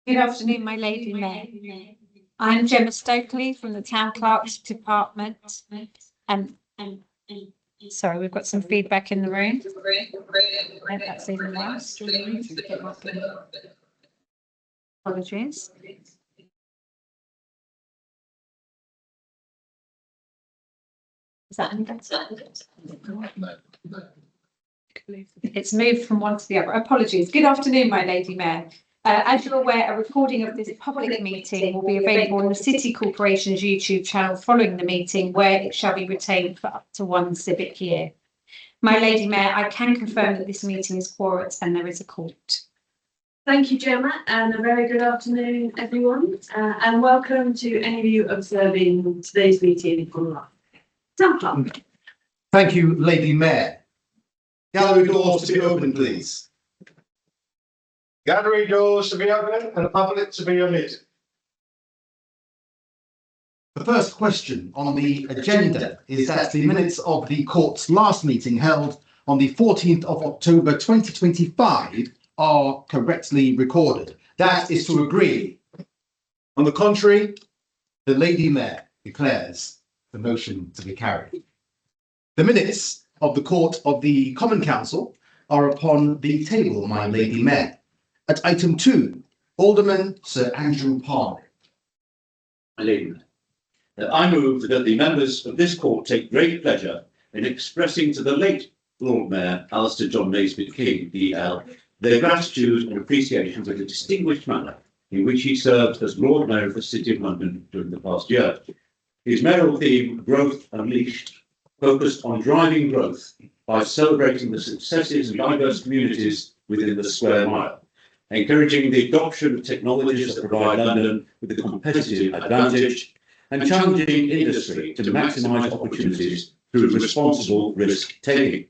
Good afternoon, my lady mayor. I'm Gemma Stokely from the Town Clerk's Department. Sorry, we've got some feedback in the room. That's even worse. Apologies. Is that any better? It's moved from one to the other. Apologies. Good afternoon, my lady mayor. As you're aware, a recording of this public meeting will be available on the City Corporation's YouTube channel following the meeting, where it shall be retained for up to 1 civic year. My lady mayor, I can confirm that this meeting is quorate and there is a court. Thank you, Gemma, and a very good afternoon, everyone, and welcome to any of you observing today's meeting online. Town Clerk. Thank you, Lady Mayor. Gallery doors to be open, please. Gallery doors to be open and the public to be admitted. The first question on the agenda is that the minutes of the court's last meeting held on the 14th of October 2025 are correctly recorded. That is to agree. On the contrary, the Lady Mayor declares the motion to be carried. The minutes of the Court of the Common Council are upon the table, my Lady Mayor. At item 2, Alderman Sir Andrew Parley. My Lady Mayor, I move that the members of this court take great pleasure in expressing to the late Lord Mayor Alistair John Naismith King, EL, their gratitude and appreciation for the distinguished manner in which he served as Lord Mayor of the City of London during the past year. His mayoral theme, Growth Unleashed, focused on driving growth by celebrating the successes of diverse communities within the square mile, encouraging the adoption of technologies that provide London with a competitive advantage, and challenging industry to maximise opportunities through responsible risk-taking.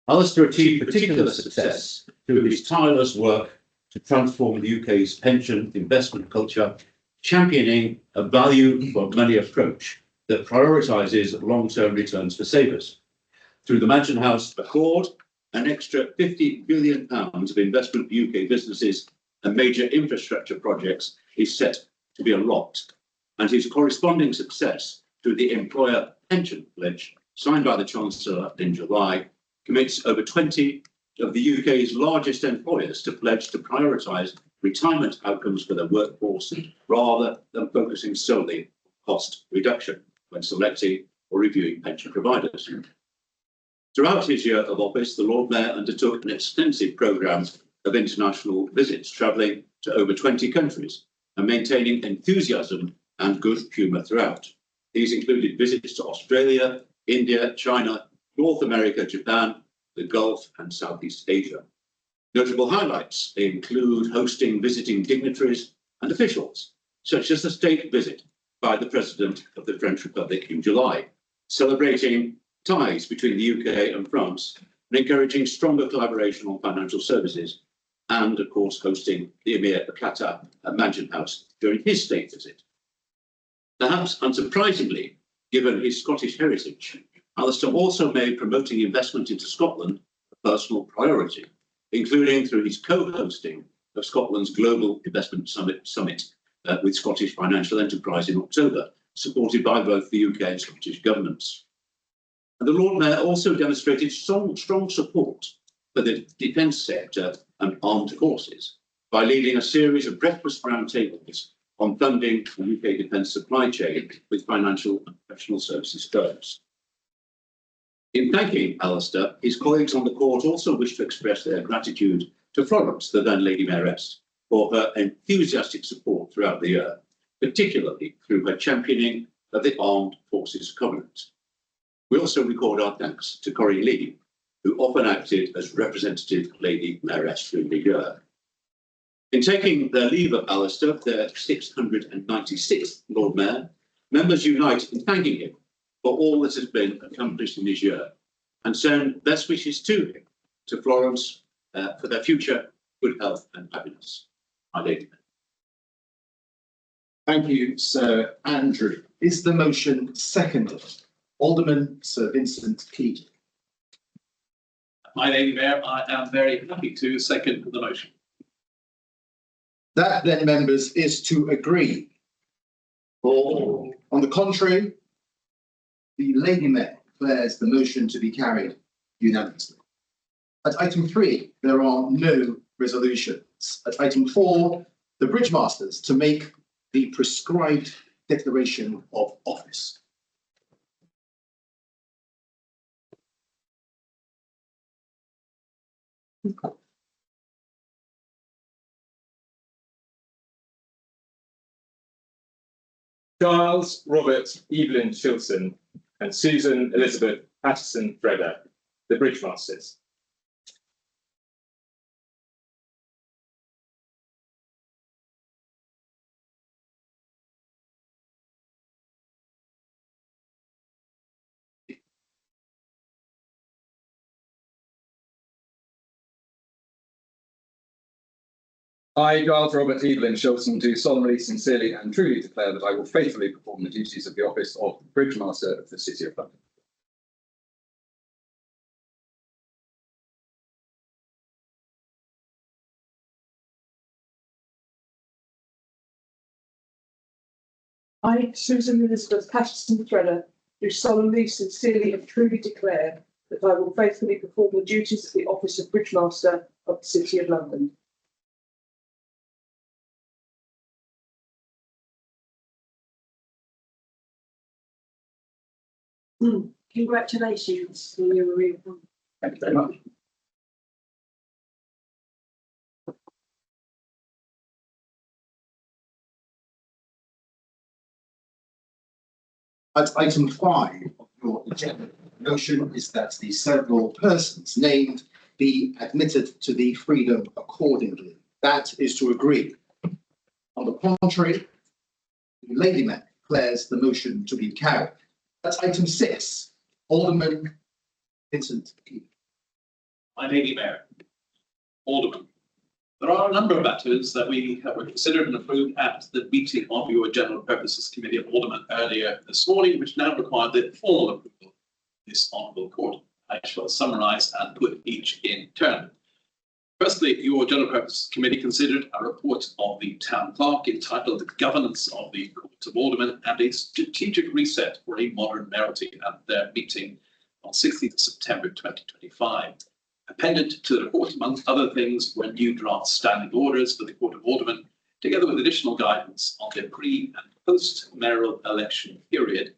Alistair achieved particular success through his tireless work to transform the UK's pension investment culture, championing a value for money approach that prioritises long-term returns for savers. Through the Mansion House Accord, an extra £50 billion of investment for UK businesses and major infrastructure projects is set to be unlocked, and his corresponding success through the Employer Pension Pledge, signed by the Chancellor in July, commits over 20 of the UK's largest employers to pledge to prioritise retirement outcomes for their workforce rather than focusing solely on cost reduction when selecting or reviewing pension providers. Throughout his year of office, the Lord Mayor undertook an extensive programme of international visits, travelling to over 20 countries and maintaining enthusiasm and good humour throughout. These included visits to Australia, India, China, North America, Japan, the Gulf and Southeast Asia. Notable highlights include hosting visiting dignitaries and officials, such as the state visit by the President of the French Republic in July, celebrating ties between the UK and France and encouraging stronger collaboration on financial services, and of course hosting the Emir of Qatar at Mansion House during his state visit. Perhaps unsurprisingly, given his Scottish heritage, Alistair also made promoting investment into Scotland a personal priority, including through his co-hosting of Scotland's Global Investment Summit with Scottish Financial Enterprise in October, supported by both the UK and Scottish governments. And the Lord Mayor also demonstrated strong support for the defence sector and armed forces by leading a series of breakfast roundtables on funding the UK defence supply chain with financial and professional services firms. In thanking Alistair, his colleagues on the court also wish to express their gratitude to Florence, the then Lady Mayoress, for her enthusiastic support throughout the year, particularly through her championing of the Armed Forces Covenant. We also record our thanks to Corrie Lee who often acted as representative Lady Mayoress through the year. In taking their leave of Alistair, their 696th Lord Mayor, members unite in thanking him for all that has been accomplished in his year and send best wishes to him, to Florence, for their future good health and happiness. My Lady Mayor. Thank you, Sir Andrew. Is the motion seconded? Alderman Sir Vincent Keating. My Lady Mayor, I am very happy to second the motion. That then, members, is to agree. Or, on the contrary, the Lady Mayor declares the motion to be carried unanimously. At item 3, there are no resolutions. At item 4, the Bridge Masters to make the prescribed declaration of office. Charles Robert Evelyn Shilson and Susan Elizabeth Patterson Fredder, the Bridge Masters. I, Giles Robert Evelyn Shilson, do solemnly, sincerely and truly declare that I will faithfully perform the duties of the office of Bridge Master of the City of London. I, Susan Elizabeth Patterson Thredder, do solemnly, sincerely and truly declare that I will faithfully perform the duties of the office of Bridge Master of the City of London. Congratulations on your reappointment. Thank you very much. At item 5 of your agenda, the motion is that the several persons named be admitted to the freedom accordingly. That is to agree. On the contrary, the Lady Mayor declares the motion to be carried. That's item 6. Alderman Vincent Keating. My Lady Mayor, Aldermen, there are a number of matters that we have considered and approved at the meeting of your General Purposes Committee of Aldermen earlier this morning, which now require the formal approval of this Honourable Court. I shall summarise and put each in turn. Firstly, your General Purposes Committee considered a report of the Town Clerk entitled "The Governance of the Court of Aldermen and a Strategic Reset for a Modern Mayoralty" at their meeting on 16th September 2025. Appended to the report, among other things, were new draft standing orders for the Court of Aldermen, together with additional guidance on the pre- and post-mayoral election period,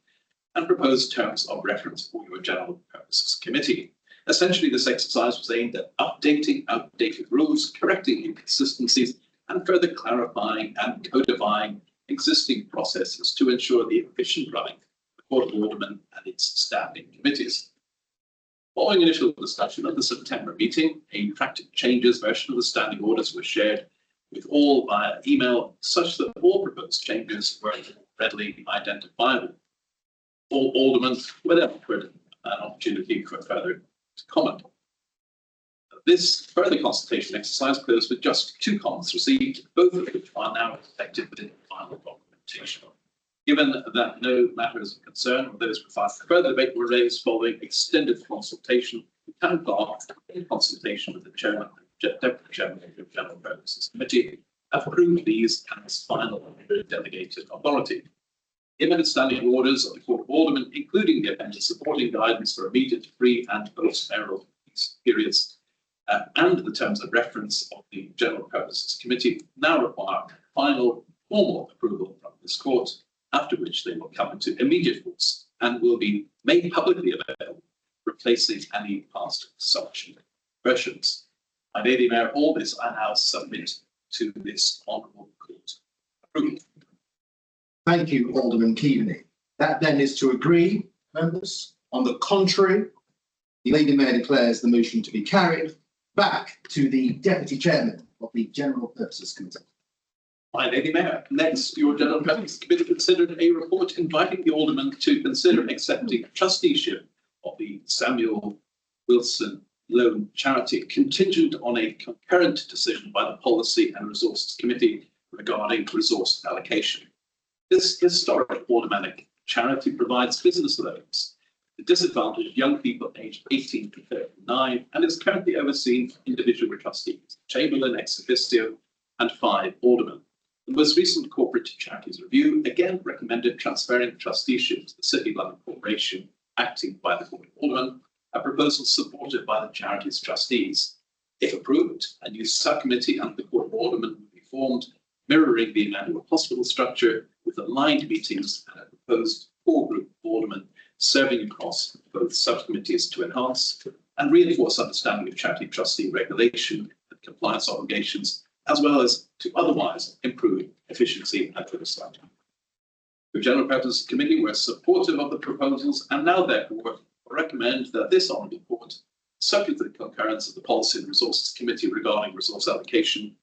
and proposed terms of reference for your General Purposes Committee. Essentially, this exercise was aimed at updating outdated rules, correcting inconsistencies, and further clarifying and codifying existing processes to ensure the efficient running of the Court of Aldermen and its standing committees. Following initial discussion at the September meeting, a practical changes version of the standing orders was shared with all via email, such that all proposed changes were readily identifiable. All aldermen were then offered an opportunity for further comment. This further consultation exercise closed with just 2 comments received, both of which are now reflected within the final documentation. Given that no matters of concern or those required further debate were raised following extended consultation, the Town Clerk, in consultation with the Chairman and Deputy Chairman of the General Purposes Committee, have approved these as final delegated authority. Imminent standing orders of the Court of Aldermen, including the appended supporting guidance for immediate, pre- and post-mayoral periods, and the terms of reference of the General Purposes Committee, now require final formal approval from this Court, after which they will come into immediate force and will be made publicly available, replacing any past such versions. My Lady Mayor, all this I now submit to this Honourable Court approval. Thank you, Alderman Keaveney. That then is to agree, members. On the contrary, The Lady Mayor declares the motion to be carried. Back to the Deputy Chairman of the General Purposes Committee. My Lady Mayor, next, your General Purposes Committee considered a report inviting the Aldermen to consider accepting trusteeship of the Samuel Wilson Loan Charity contingent on a concurrent decision by the Policy and Resources Committee regarding resource allocation. This historic aldermanic charity provides business loans to disadvantaged young people aged 18 to 39 and is currently overseen by individual trustees, Chamberlain ex officio, and 5 aldermen. The most recent Corporate Charities Review again recommended transferring trusteeship to the City of London Corporation, acting by the Court of Aldermen, a proposal supported by the charity's trustees. If approved, a new subcommittee under the Court of Aldermen would be formed, mirroring the Emmanuel Hospital structure with aligned meetings and a proposed core group of aldermen serving across both subcommittees to enhance and reinforce understanding of charity trustee regulation and compliance obligations, as well as to otherwise improve efficiency and oversight. The General Purposes Committee were supportive of the proposals and now therefore recommend that this honourable court, subject to the concurrence of the Policy and Resources Committee regarding resource allocation,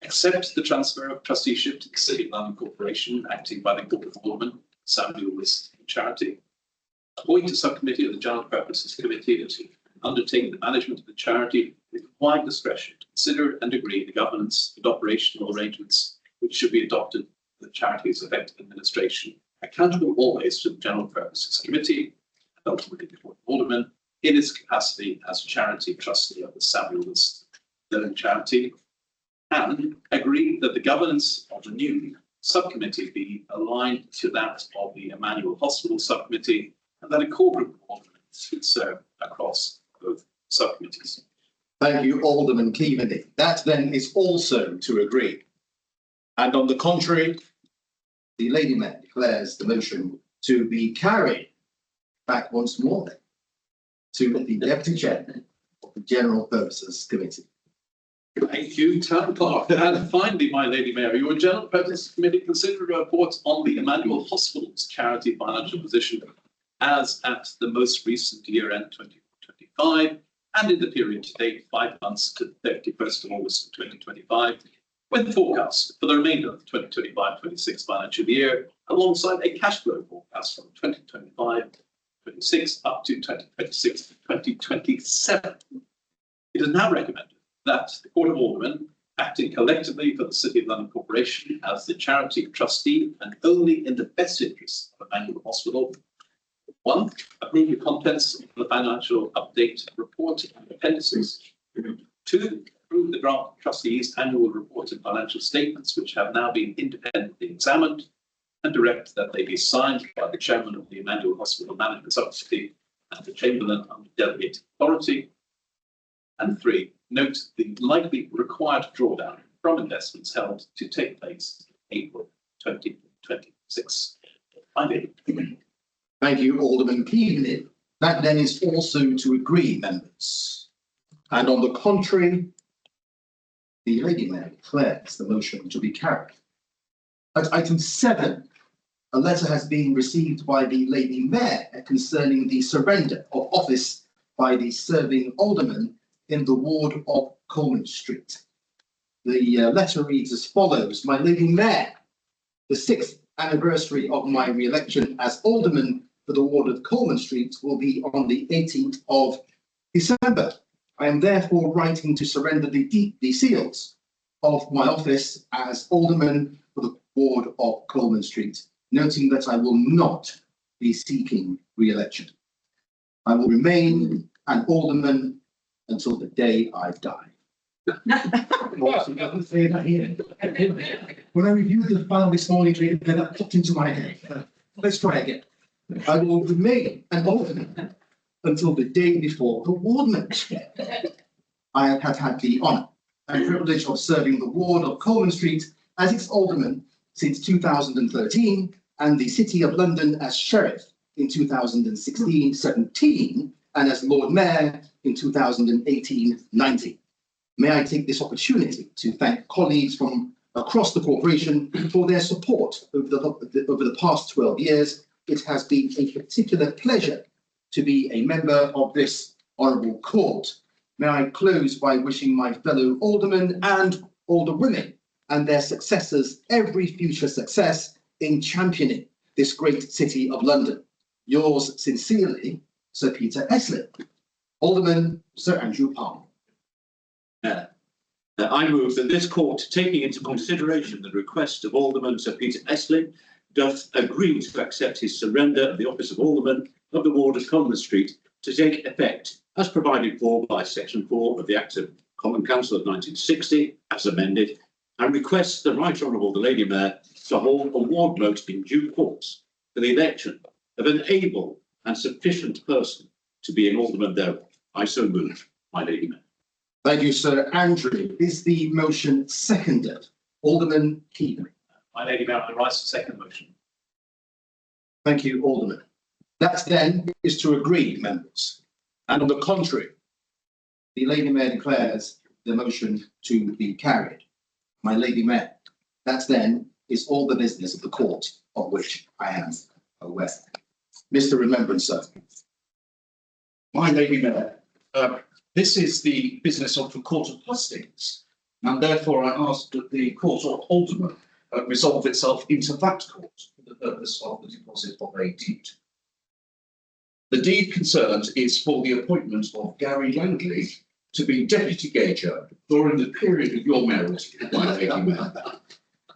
accept the transfer of trusteeship to the City of London Corporation, acting by the Court of Aldermen, Samuel Wilson Charity, appoint a subcommittee of the General Purposes Committee to undertake the management of the charity with wide discretion to consider and agree the governance and operational arrangements which should be adopted for the charity's effective administration, accountable always to the General Purposes Committee and ultimately the Court of Aldermen in its capacity as charity trustee of the Samuel Wilson Loan Charity, and agree that the governance of the new subcommittee be aligned to that of the Emmanuel Hospital subcommittee, and that a core group of aldermen should serve across both subcommittees. Thank you, Alderman Cleveney. That then is also to agree. And on the contrary, the Lady Mayor declares the motion to be carried. Back once more then to the Deputy Chairman of the General Purposes Committee. Thank you, Town Clerk. And finally, my Lady Mayor, your General Purposes Committee considered a report on the Emmanuel Hospital's charity financial position as at the most recent year-end 2025 and in the period to date 5 months to 31st of August 2025, with forecasts for the remainder of the 2025-26 financial year, alongside a cash flow forecast from 2025-26 up to 2026-2027. It is now recommended that the Court of Aldermen, acting collectively for the City of London Corporation as the charity trustee and only in the best interests of Emmanuel Hospital, 1, approve the contents of the financial update report and appendices. 2, approve the draft trustees' annual report and financial statements, which have now been independently examined, and direct that they be signed by the chairman of the Emmanuel Hospital Management Subcommittee and the Chamberlain under delegated authority. And 3, note the likely required drawdown from investments held to take place in April 2026. Thank you, Alderman Cleveney. That then is also to agree, members. And on the contrary, the Lady Mayor declares the motion to be carried. At item 7, a letter has been received by the Lady Mayor concerning the surrender of office by the serving alderman in the ward of Coleman Street. The letter reads as follows: My Lady Mayor, the 6th anniversary of my re-election as alderman for the ward of Coleman Street will be on the 18th of December. I am therefore writing to surrender the seals of my office as alderman for the ward of Coleman Street, noting that I will not be seeking re-election. I will remain an alderman until the day I die. When I reviewed the file this morning, that popped into my head. Let's try again. I will remain an alderman until the day before the wardmanship. I have had the honour and privilege of serving the ward of Coleman Street as its alderman since 2013 and the City of London as sheriff in 2016-17 and as Lord Mayor in 2018-19. May I take this opportunity to thank colleagues from across the corporation for their support over the past 12 years. It has been a particular pleasure to be a member of this honourable court. May I close by wishing my fellow aldermen and alderwomen and their successors every future success in championing this great city of London. Yours sincerely, Sir Peter Estlin. Alderman Sir Andrew Palmer. I move that this court, taking into consideration the request of Alderman Sir Peter Estlin, doth agree to accept his surrender of the office of Alderman of the ward of Coleman Street to take effect as provided for by Section 4 of the Act of Common Council of 1960, as amended, and requests the Right Honourable the Lady Mayor to hold a ward vote in due course for the election of an able and sufficient person to be an alderman thereof. I so move, my Lady Mayor. Thank you, Sir Andrew. Is the motion seconded? Alderman Keane. My Lady Mayor, I rise to second motion. Thank you, Alderman. That then is to agree, members. And on the contrary, the Lady Mayor declares the motion to be carried. My Lady Mayor, that then is all the business of the court of which I am aware. Mr. Remembrancer. My Lady Mayor, this is the business of the Court of Hustings, and therefore I ask that the Court of Aldermen resolve itself into that court for the purpose of the deposit of a deed. The deed concerned is for the appointment of Gary Langley to be Deputy Gauger during the period of your mayoralty, my Lady Mayor,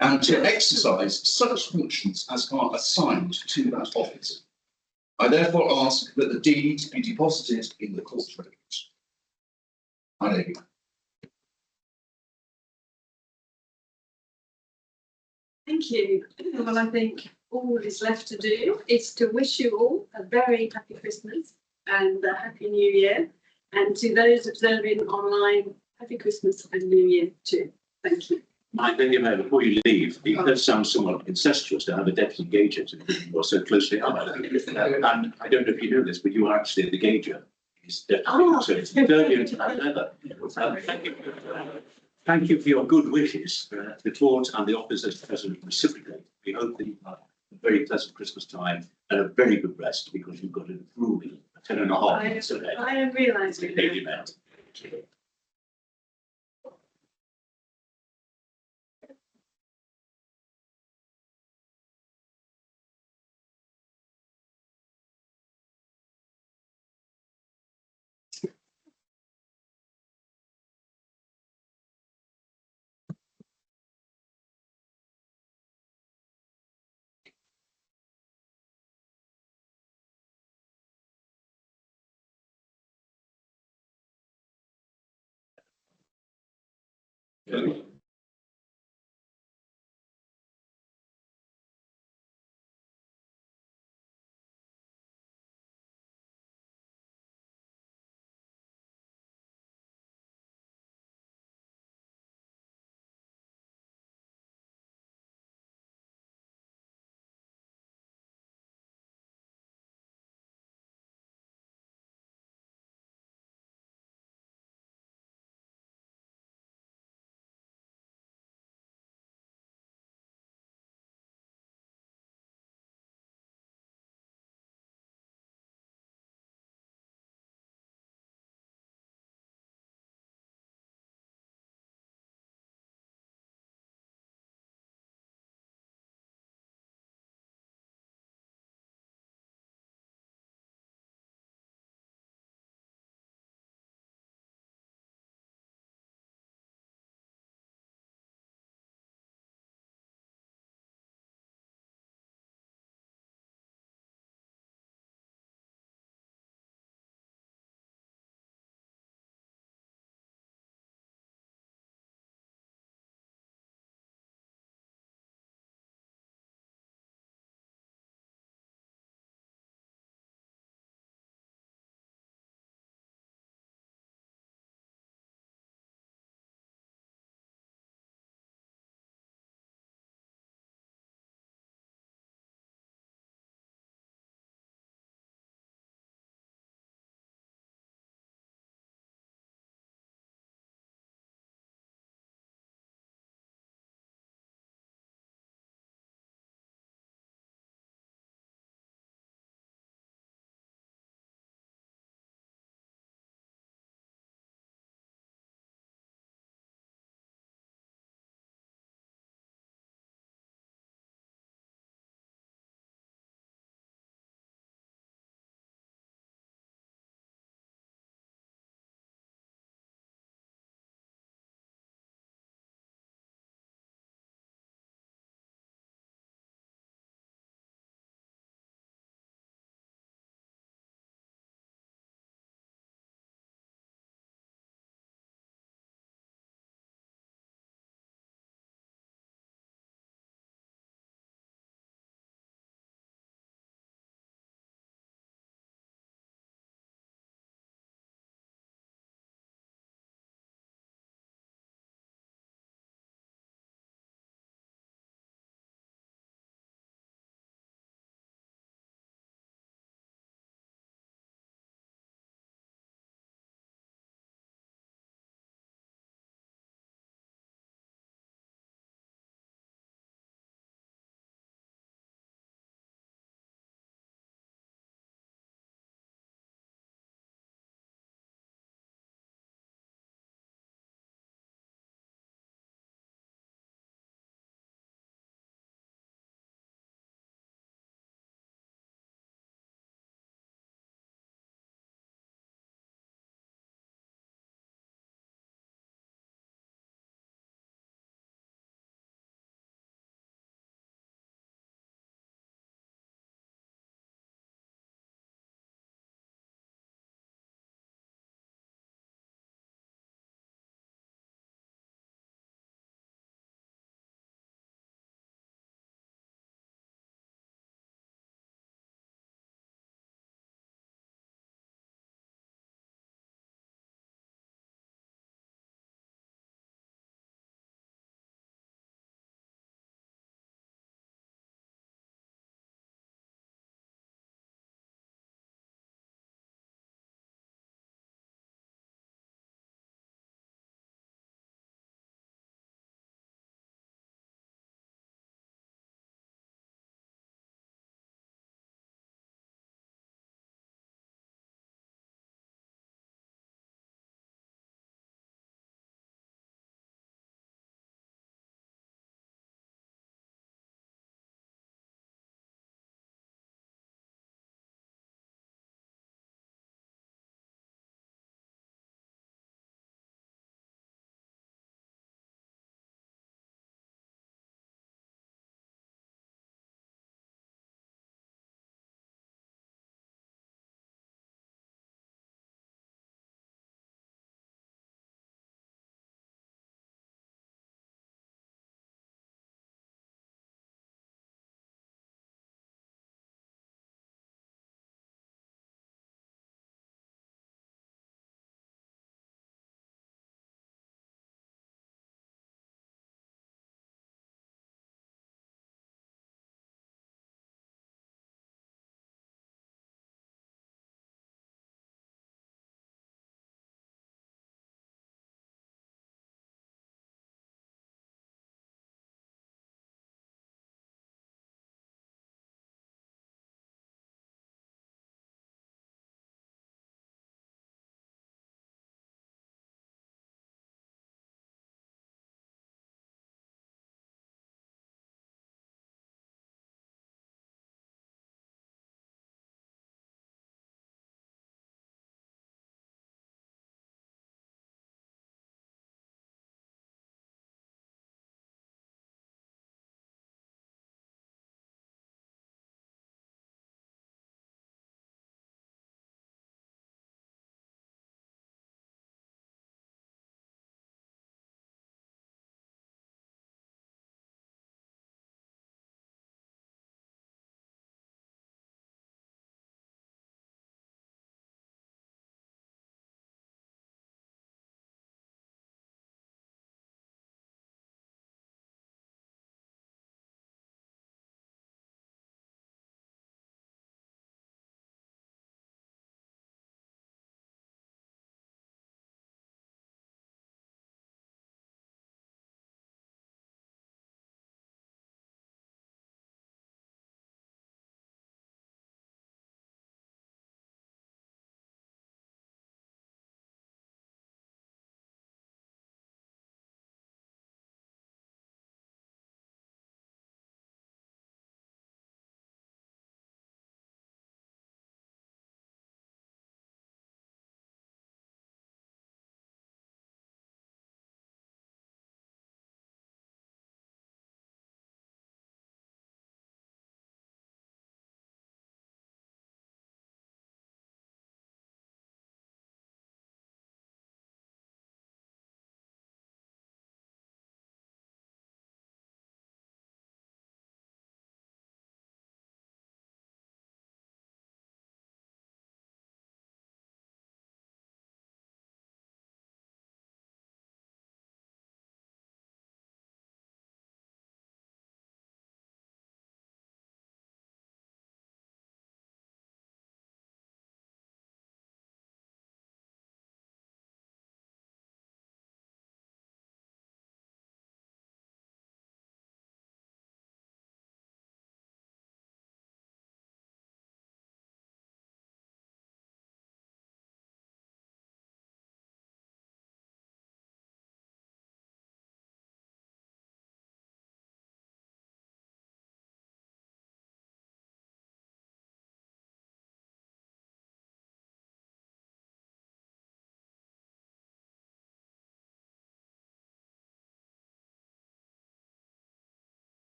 and to exercise such functions as are assigned to that office. I therefore ask that the deed be deposited in the court's records. My Lady Mayor. Thank you. Well, I think all that is left to do is to wish you all a very happy Christmas and a happy New Year. And to those observing online, happy Christmas and New Year too. Thank you. My Lady Mayor, before you leave, it does sound somewhat incestuous to have a deputy gauger to you are so closely allied. And I don't know if you know this, but you are actually the gauger. He's deputy, so it's dirtier to have leather. Thank you for your good wishes. The court and the officers present reciprocate. We hope that you have a very pleasant Christmas time and a very good rest because you've got a grueling 10.5 months ahead. I am realising. Lady Mayor.